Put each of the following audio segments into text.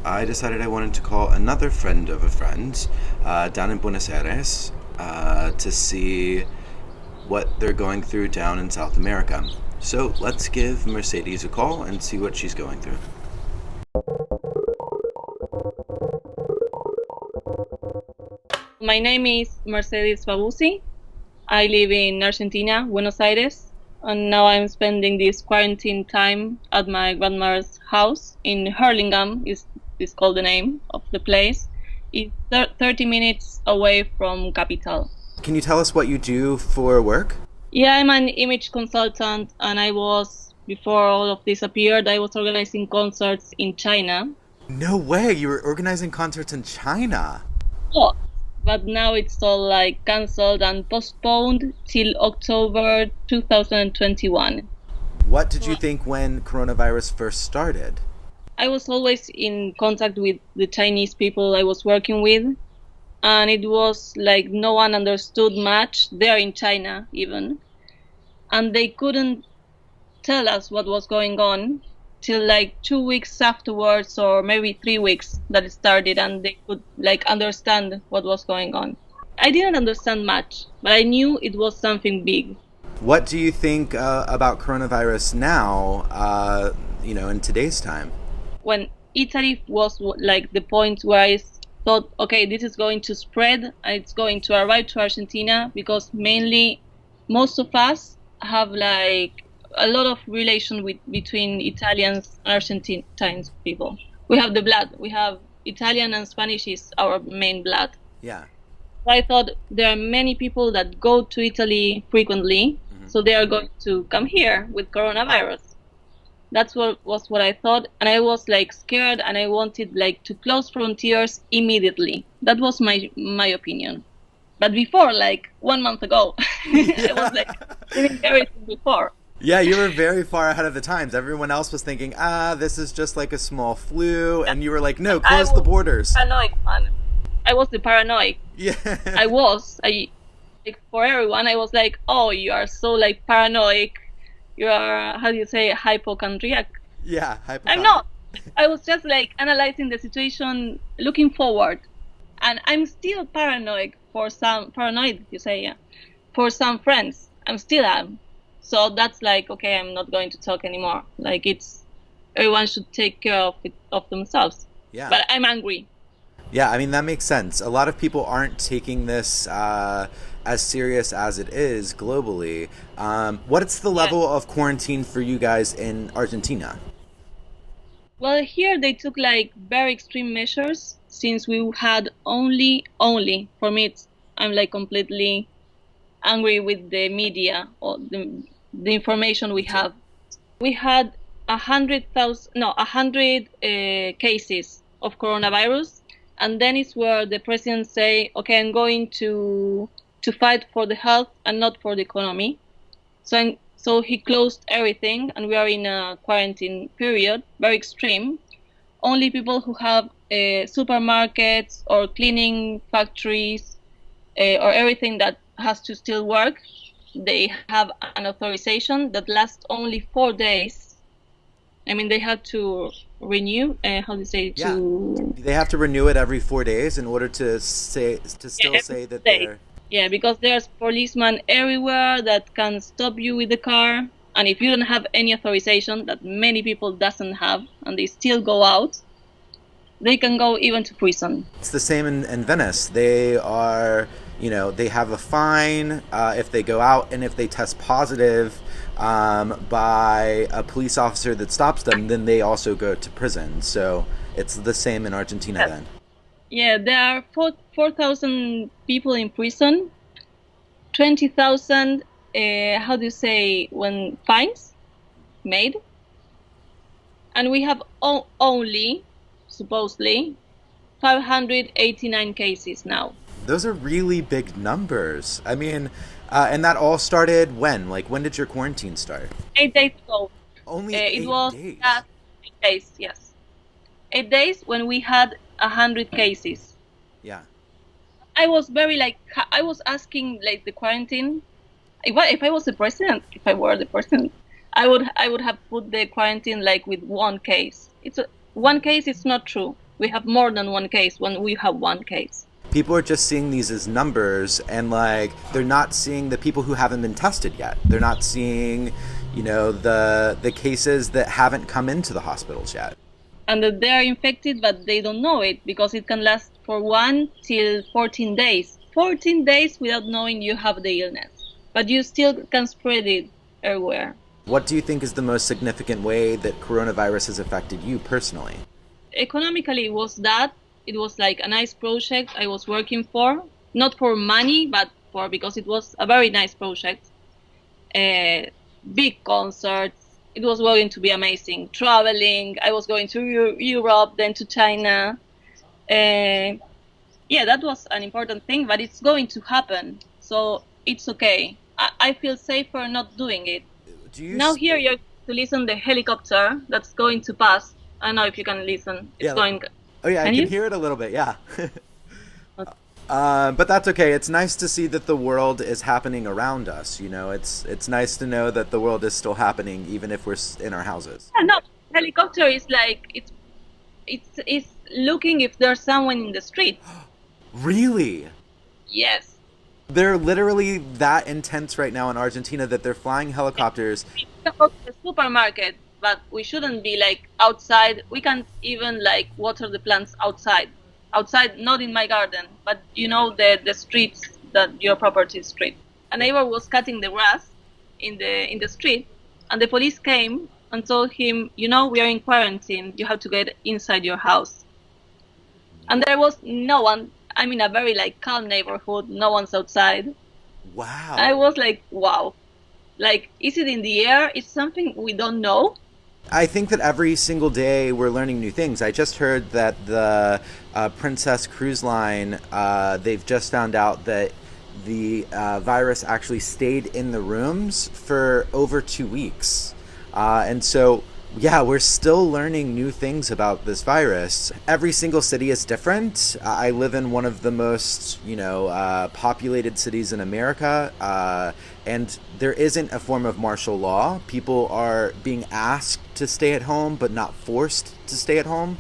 I decided I wanted to call another friend of a friend down in Buenos Aires to see what they're going through down in South America. So let's give Mercedes a call and see what she's going through. My name is Mercedes Babusci. I live in Argentina, Buenos Aires, and now I'm spending this quarantine time at my grandmother's house in Hurlingham, is called the name of the place. It's 30 minutes away from capital. Can you tell us what you do for work? Yeah, I'm an image consultant, and before all of this appeared, I was organizing concerts in China. No way, you were organizing concerts in China. Oh, but now it's all like cancelled and postponed till October 2021. What did you think when coronavirus first started? I was always in contact with the Chinese people I was working with, and it was like no one understood much there in China even, and they couldn't tell us what was going on till like 2 weeks afterwards, or maybe 3 weeks that it started, and they could like understand what was going on. I didn't understand much, but I knew it was something big. What do you think about coronavirus now, in today's time? When Italy was like the point where I thought, okay, this is going to spread and it's going to arrive to Argentina, because mainly most of us have like a lot of relation between Italians and Argentines people. We have the blood. We have Italian and Spanish is our main blood. Yeah. I thought there are many people that go to Italy frequently, so they are going to come here with coronavirus. That's what I thought, and I was like scared, and I wanted like to close frontiers immediately. That was my opinion. But before, like 1 month ago, I was like doing everything before. Yeah, you were very far ahead of the times. Everyone else was thinking, this is just like a small flu, and you were like, no, close the borders. Paranoid, man. I was the paranoid. Yeah. Like, for everyone, I was like, oh, you are so like paranoid. You are, how do you say, hypochondriac? Yeah, hypochondriac. I'm not. I was just like analyzing the situation, looking forward, and I'm still paranoid for some for some friends. I'm still am. So that's like, okay, I'm not going to talk anymore. Like everyone should take care of themselves. Yeah. But I'm angry. Yeah, I mean, that makes sense. A lot of people aren't taking this as serious as it is globally. What's the level of quarantine for you guys in Argentina? Well, here they took like very extreme measures, since we had only for me, I'm like completely angry with the media or the information we have. We had 100 cases of coronavirus, and then it's where the president say, okay, I'm going to fight for the health and not for the economy. So he closed everything, and we are in a quarantine period, very extreme. Only people who have supermarkets or cleaning factories or everything that has to still work, they have an authorization that lasts only 4 days. I mean, they have to renew. They have to renew it every 4 days in order to say that they're. Yeah, because there's policemen everywhere that can stop you with the car, and if you don't have any authorization that many people doesn't have, and they still go out, they can go even to prison. It's the same in Venice. They are, they have a fine if they go out, and if they test positive by a police officer that stops them, then they also go to prison. So it's the same in Argentina then. Yeah, there are 4,000 people in prison, 20,000, when fines made. And we have only, supposedly, 589 cases now. Those are really big numbers. I mean, and that all started when? Like, when did your quarantine start? 8 days ago. Only 8 days? 8 days, yes. 8 days when we had 100 cases. Yeah. I was I was asking like the quarantine. If I was the president, if I were the president, I would have put the quarantine like with one case. One case. It's not true. We have more than one case when we have one case. People are just seeing these as numbers, and like they're not seeing the people who haven't been tested yet. They're not seeing, the cases that haven't come into the hospitals yet. And that they are infected, but they don't know it because it can last for 1 till 14 days. 14 days without knowing you have the illness, but you still can spread it everywhere. What do you think is the most significant way that coronavirus has affected you personally? Economically, it was like a nice project I was working for, not for money, but because it was a very nice project. Big concerts. It was going to be amazing. Traveling. I was going to Europe, then to China. That was an important thing, but it's going to happen. So it's okay. I feel safer not doing it. Now here you're to listen the helicopter that's going to pass. I don't know if you can listen. It's going. Oh yeah, I can hear it a little bit. Yeah. But that's okay. It's nice to see that the world is happening around us. It's nice to know that the world is still happening, even if we're in our houses. Yeah, no, helicopter is like it's looking if there's someone in the street. Really? Yes. They're literally that intense right now in Argentina that they're flying helicopters. We can go to the supermarket, but we shouldn't be like outside. We can't even like water the plants outside. Outside, not in my garden, but the streets, that your property street. A neighbor was cutting the grass in the street, and the police came and told him, we are in quarantine. You have to get inside your house. And there was no one. I'm in a very like calm neighborhood. No one's outside. Wow. I was like, wow. Like, is it in the air? It's something we don't know. I think that every single day we're learning new things. I just heard that the Princess Cruise Line, they've just found out that the virus actually stayed in the rooms for over 2 weeks. And so, yeah, we're still learning new things about this virus. Every single city is different. I live in one of the most, populated cities in America, and there isn't a form of martial law. People are being asked to stay at home, but not forced to stay at home.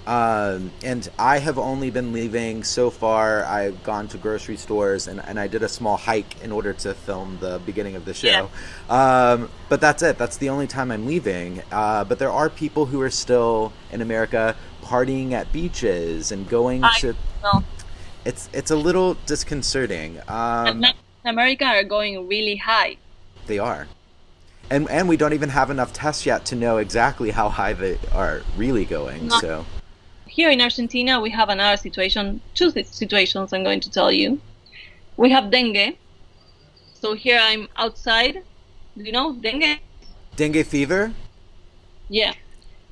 And I have only been leaving so far. I've gone to grocery stores and I did a small hike in order to film the beginning of the show. Yeah. But that's it. That's the only time I'm leaving. But there are people who are still in America partying at beaches and going to... It's a little disconcerting. America are going really high. They are. And we don't even have enough tests yet to know exactly how high they are really going. No. So here in Argentina, we have another situation, 2 situations I'm going to tell you. We have dengue. So here I'm outside. Do you know dengue? Dengue fever? Yeah,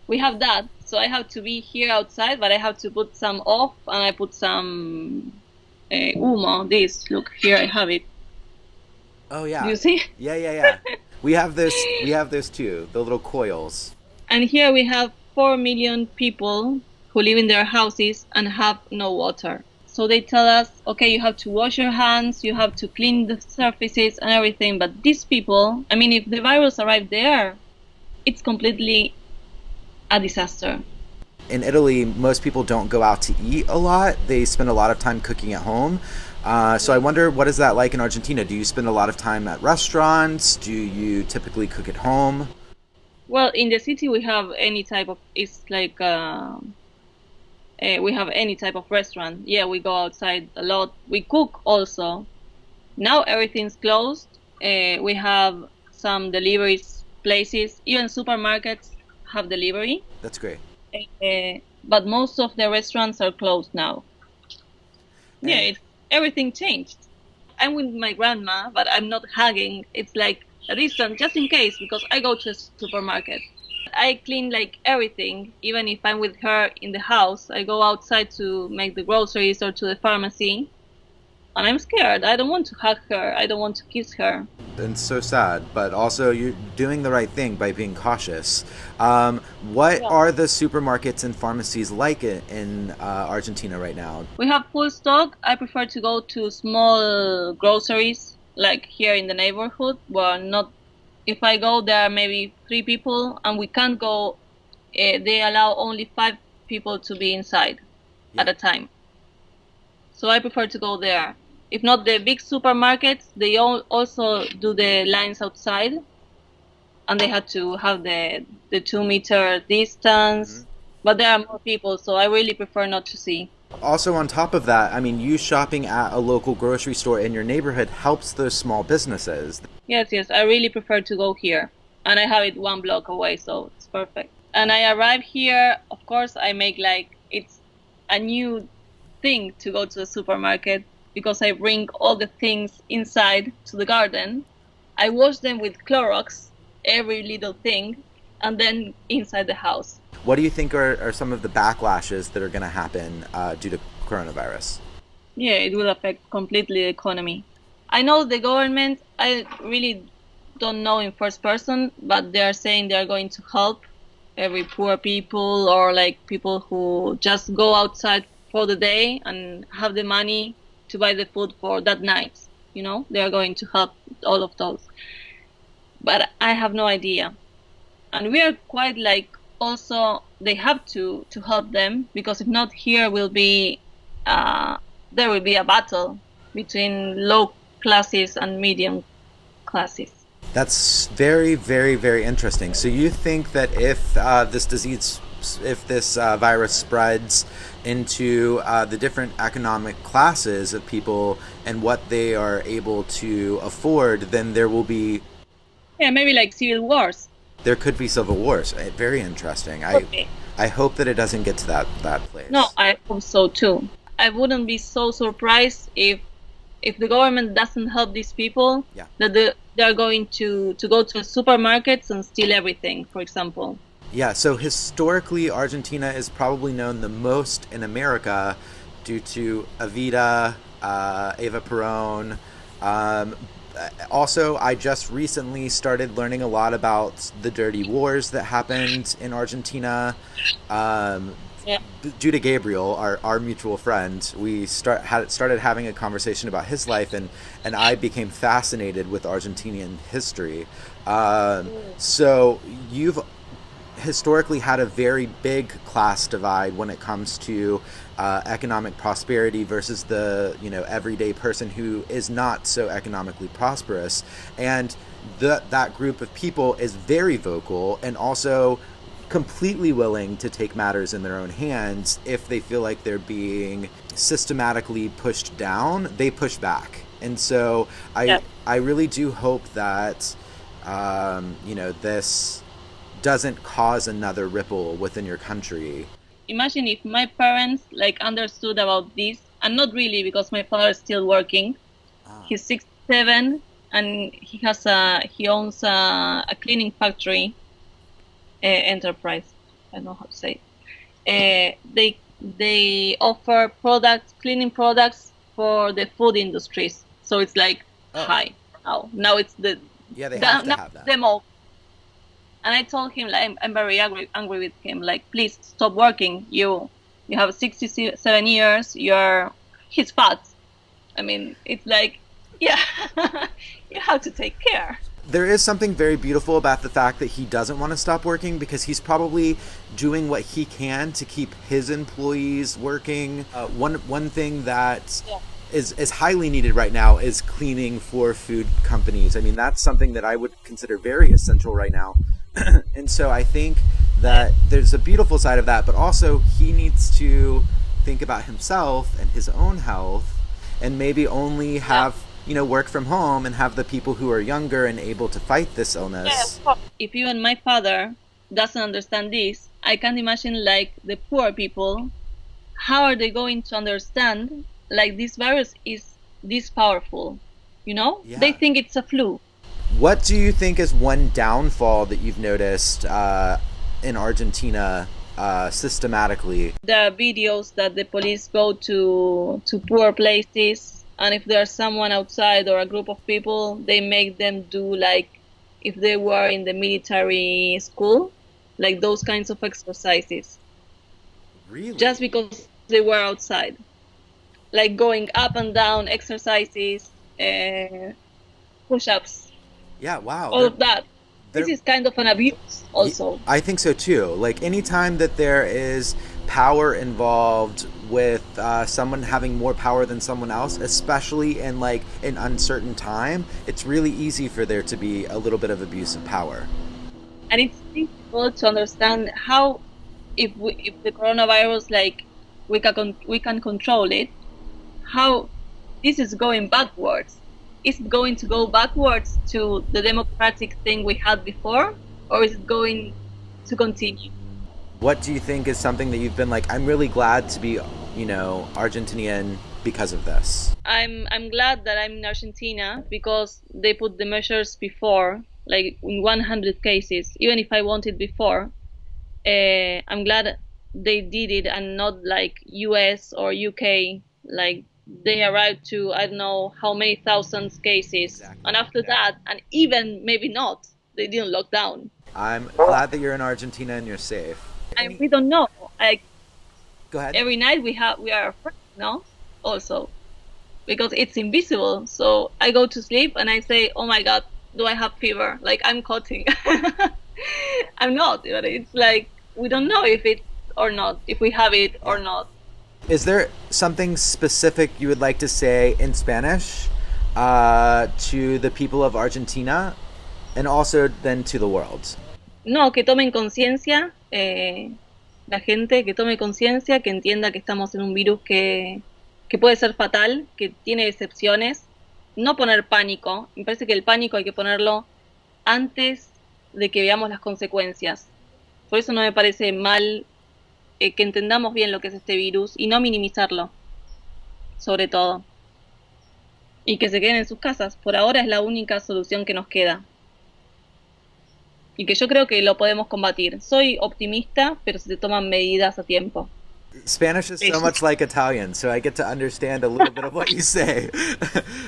we have that. So I have to be here outside, but I have to put some off, and I put some humo. Look, here I have it. Oh yeah. Do you see? Yeah. We have those too, the little coils. And here we have 4 million people who live in their houses and have no water. So they tell us, okay, you have to wash your hands, you have to clean the surfaces and everything. But these people, if the virus arrived there, it's completely a disaster. In Italy, most people don't go out to eat a lot. They spend a lot of time cooking at home. So I wonder, what is that like in Argentina? Do you spend a lot of time at restaurants? Do you typically cook at home? Well, in the city we have any type of, it's like, we have any type of restaurant. Yeah, we go outside a lot. We cook also. Now everything's closed. We have some deliveries places, even supermarkets have delivery. That's great. But most of the restaurants are closed now. Yeah, everything changed. I'm with my grandma, but I'm not hugging. It's like a distance, just in case, because I go to a supermarket. I clean like everything, even if I'm with her in the house. I go outside to make the groceries or to the pharmacy. And I'm scared. I don't want to hug her. I don't want to kiss her. It's so sad, but also you're doing the right thing by being cautious. What are the supermarkets and pharmacies like in Argentina right now? We have full stock. I prefer to go to small groceries, like here in the neighborhood, where not. If I go, there are maybe 3 people, and we can't go. They allow only 5 people to be inside Yeah. at a time. So I prefer to go there. If not the big supermarkets, they also do the lines outside, and they had to have the 2 meter distance. But there are more people, so I really prefer not to see. Also, on top of that, I mean, you shopping at a local grocery store in your neighborhood helps those small businesses. Yes, I really prefer to go here. And I have it 1 block away, so it's perfect. And I arrive here, of course, I make like, it's a new thing to go to the supermarket because I bring all the things inside to the garden. I wash them with Clorox, every little thing, and then inside the house. What do you think are some of the backlashes that are going to happen due to coronavirus? Yeah, it will affect completely the economy. I know the government, I really don't know in first person, but they are saying they are going to help every poor people or like people who just go outside for the day and have the money to buy the food for that night. You know, they are going to help all of those. But I have no idea. And we are quite like, also they have to help them, because if not, here will be there will be a battle between low classes and medium classes. That's very, very, very interesting. So you think that if this virus spreads into the different economic classes of people and what they are able to afford, then there will be... Yeah, maybe like civil wars. There could be civil wars. Very interesting. Okay. I hope that it doesn't get to that place. No, I hope so too. I wouldn't be so surprised if the government doesn't help these people, Yeah. that they're going to go to supermarkets and steal everything, for example. Yeah, so historically, Argentina is probably known the most in America due to Evita, Eva Perón. Also, I just recently started learning a lot about the dirty wars that happened in Argentina. Due to Gabriel, our mutual friend, we started having a conversation about his life, and I became fascinated with Argentinian history. So you've historically had a very big class divide when it comes to economic prosperity versus the everyday person who is not so economically prosperous, and that group of people is very vocal and also completely willing to take matters in their own hands. If they feel like they're being systematically pushed down, they push back. And so I really do hope that this doesn't cause another ripple within your country. Imagine if my parents like understood about this, and not really, because my father is still working. He's 67 and he owns a cleaning factory enterprise. I don't know how to say it. They offer cleaning products for the food industries. So it's like high now. It's they have to have that. Them all. And I told him, like, I'm very angry with him. Like, please stop working. You have 67 years. He's fat. I mean, it's like, yeah, you have to take care. There is something very beautiful about the fact that he doesn't want to stop working, because he's probably doing what he can to keep his employees working. One thing that is highly needed right now is cleaning for food companies. I mean, that's something that I would consider very essential right now. And so I think that there's a beautiful side of that, but also he needs to think about himself and his own health, and maybe only have work from home and have the people who are younger and able to fight this illness. If even my father doesn't understand this, I can't imagine like the poor people. How are they going to understand like this virus is this powerful? They think it's a flu. What do you think is one downfall that you've noticed in Argentina systematically? There are videos that the police go to poor places, and if there's someone outside or a group of people, they make them do like if they were in the military school, like those kinds of exercises. Really? Just because they were outside. Like going up and down exercises, push-ups. Yeah, wow. All of that. This is kind of an abuse also. I think so too. Like anytime that there is power involved with someone having more power than someone else, especially in like an uncertain time. It's really easy for there to be a little bit of abuse of power. And it's difficult to understand how, if the coronavirus, like, we can control it, how this is going backwards. Is it going to go backwards to the democratic thing we had before, or is it going to continue? What do you think is something that you've been like, I'm really glad to be, Argentinian because of this? I'm glad that I'm in Argentina because they put the measures before, like in 100 cases. Even if I wanted before, I'm glad they did it and not like US or UK, like they arrived to I don't know how many thousands cases, Exactly. and after that, and even maybe not, they didn't lock down. I'm glad that you're in Argentina and you're safe. And we don't know. Like Go ahead. every night we are afraid, no? Also, because it's invisible. So I go to sleep and I say, "Oh my God, do I have fever?" Like I'm coughing. I'm not, but it's like we don't know if it's or not, if we have it or not. Is there something specific you would like to say in Spanish to the people of Argentina and also then to the world? No, que tomen conciencia, la gente que tome conciencia, que entienda que estamos en un virus que puede ser fatal, que tiene excepciones. No poner pánico. Me parece que el pánico hay que ponerlo antes de que veamos las consecuencias. Por eso no me parece mal que entendamos bien lo que es este virus y no minimizarlo, sobre todo. Y que se queden en sus casas. Por ahora es la única solución que nos queda. Y que yo creo que lo podemos combatir. Soy optimista, pero se toman medidas a tiempo. Spanish is so much like Italian, so I get to understand a little bit of what you say.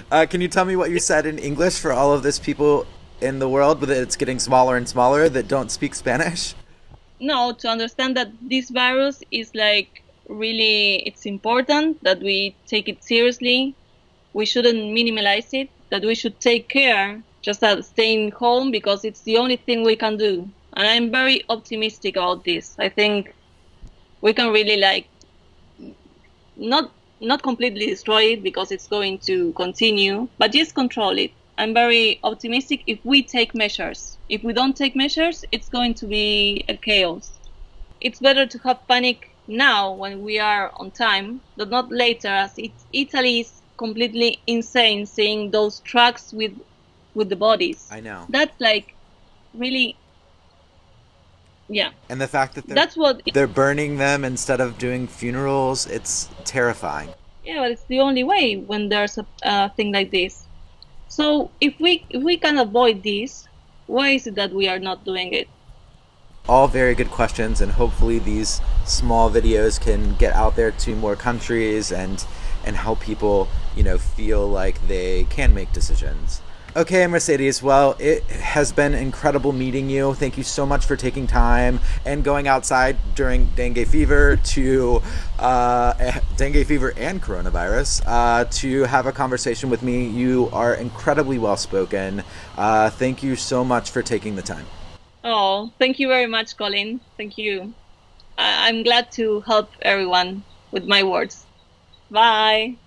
Can you tell me what you said in English for all of this people in the world that it's getting smaller and smaller that don't speak Spanish? No, to understand that this virus is like really, it's important that we take it seriously. We shouldn't minimize it, that we should take care just at staying home because it's the only thing we can do. And I'm very optimistic about this. I think we can really like not completely destroy it because it's going to continue, but just control it. I'm very optimistic if we take measures. If we don't take measures, it's going to be a chaos. It's better to have panic now when we are on time, but not later, as Italy is completely insane seeing those trucks with the bodies. I know. That's like really, yeah. And the fact that That's what they're burning them instead of doing funerals, it's terrifying. Yeah, but it's the only way when there's a thing like this. So if we can avoid this, why is it that we are not doing it? All very good questions, and hopefully these small videos can get out there to more countries and help people, feel like they can make decisions. Okay, Mercedes, well, it has been incredible meeting you. Thank you so much for taking time and going outside during dengue fever dengue fever and coronavirus to have a conversation with me. You are incredibly well-spoken. Thank you so much for taking the time. Oh, thank you very much, Colin. Thank you. I'm glad to help everyone with my words. Bye.